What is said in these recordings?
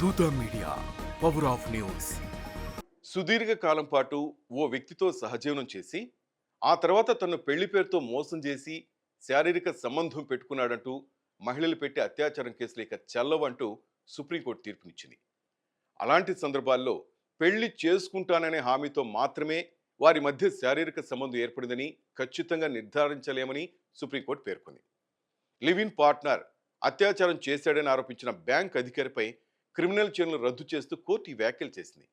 దూత media, power of news. సుదీర్ఘ కాలం పాటు ఓ వ్యక్తితో సహజీవనం చేసి ఆ తర్వాత తను పెళ్లి పేరుతో మోసం చేసి శారీరక సంబంధం పెట్టుకున్నాడంటూ మహిళలు పెట్టి అత్యాచారం కేసులు ఇక చెల్లవంటూ సుప్రీంకోర్టు తీర్పునిచ్చింది. అలాంటి సందర్భాల్లో పెళ్లి చేసుకుంటాననే హామీతో మాత్రమే వారి మధ్య శారీరక సంబంధం ఏర్పడిందని ఖచ్చితంగా నిర్ధారించలేమని సుప్రీంకోర్టు పేర్కొంది. లివ్ ఇన్ పార్ట్నర్ అత్యాచారం చేశాడని ఆరోపించిన బ్యాంక్ అధికారిపై క్రిమినల్ చర్యలు రద్దు చేస్తూ కోర్టు ఈ వ్యాఖ్యలు చేసింది.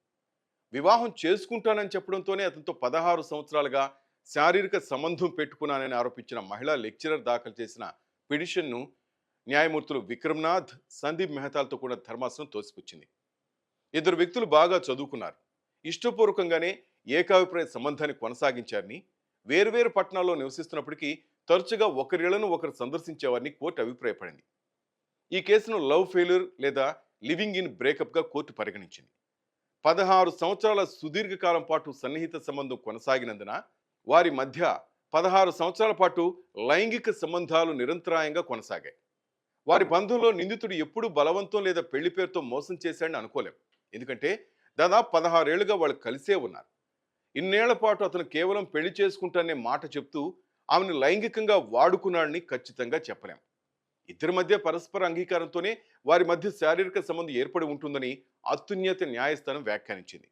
వివాహం చేసుకుంటానని చెప్పడంతోనే అతనితో 16 సంవత్సరాలుగా శారీరక సంబంధం పెట్టుకున్నానని ఆరోపించిన మహిళా లెక్చరర్ దాఖలు చేసిన పిటిషన్ను న్యాయమూర్తులు విక్రమ్నాథ్, సందీప్ మెహతాలతో కూడిన ధర్మాసనం తోసిపుచ్చింది. ఇద్దరు వ్యక్తులు బాగా చదువుకున్నారు, ఇష్టపూర్వకంగానే ఏకాభిప్రాయ సంబంధాన్ని కొనసాగించారని, వేర్వేరు పట్టణాల్లో నివసిస్తున్నప్పటికీ తరచుగా ఒకరిళ్లను ఒకరు సందర్శించేవారిని కోర్టు అభిప్రాయపడింది. ఈ కేసును లవ్ ఫెయిల్యూర్ లేదా లివింగ్ ఇన్ బ్రేకప్గా కోర్టు పరిగణించింది. 16 సంవత్సరాల సుదీర్ఘకాలం పాటు సన్నిహిత సంబంధం కొనసాగినందున వారి మధ్య 16 సంవత్సరాల పాటు లైంగిక సంబంధాలు నిరంతరాయంగా కొనసాగాయి. వారి బంధంలో నిందితుడు ఎప్పుడూ బలవంతం లేదా పెళ్లి పేరుతో మోసం చేశాడని అనుకోలేం. ఎందుకంటే దాదాపు 16 ఏళ్లుగా వాళ్ళు కలిసే ఉన్నారు. ఇన్నేళ్ల పాటు అతను కేవలం పెళ్లి చేసుకుంటానే మాట చెప్తూ ఆమెను లైంగికంగా వాడుకున్నాడని ఖచ్చితంగా చెప్పలేం. ఇద్దరి మధ్య పరస్పర అంగీకారంతోనే వారి మధ్య శారీరక సంబంధం ఏర్పడి ఉంటుందని అత్యున్నత న్యాయస్థానం వ్యాఖ్యానించింది.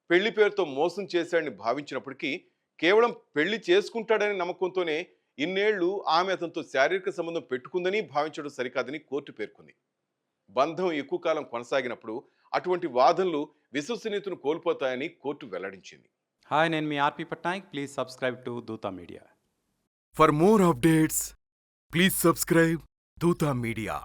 పెళ్లి పేరుతో మోసం చేశాడని భావించినప్పటికీ కేవలం పెళ్లి చేసుకుంటాడనే నమ్మకంతోనే ఇన్నేళ్లు ఆమె అతనితో శారీరక సంబంధం పెట్టుకుందని భావించడం సరికాదని కోర్టు పేర్కొంది. బంధం ఎక్కువ కాలం కొనసాగినప్పుడు అటువంటి వాదనలు విశ్వసనీయతను కోల్పోతాయని కోర్టు వెల్లడించింది. హాయ్, నేను మీ ఆర్పి పట్నాయక్. ప్లీజ్ సబ్స్క్రైబ్ టు దూత media. For more updates, please subscribe దూత మీడియా.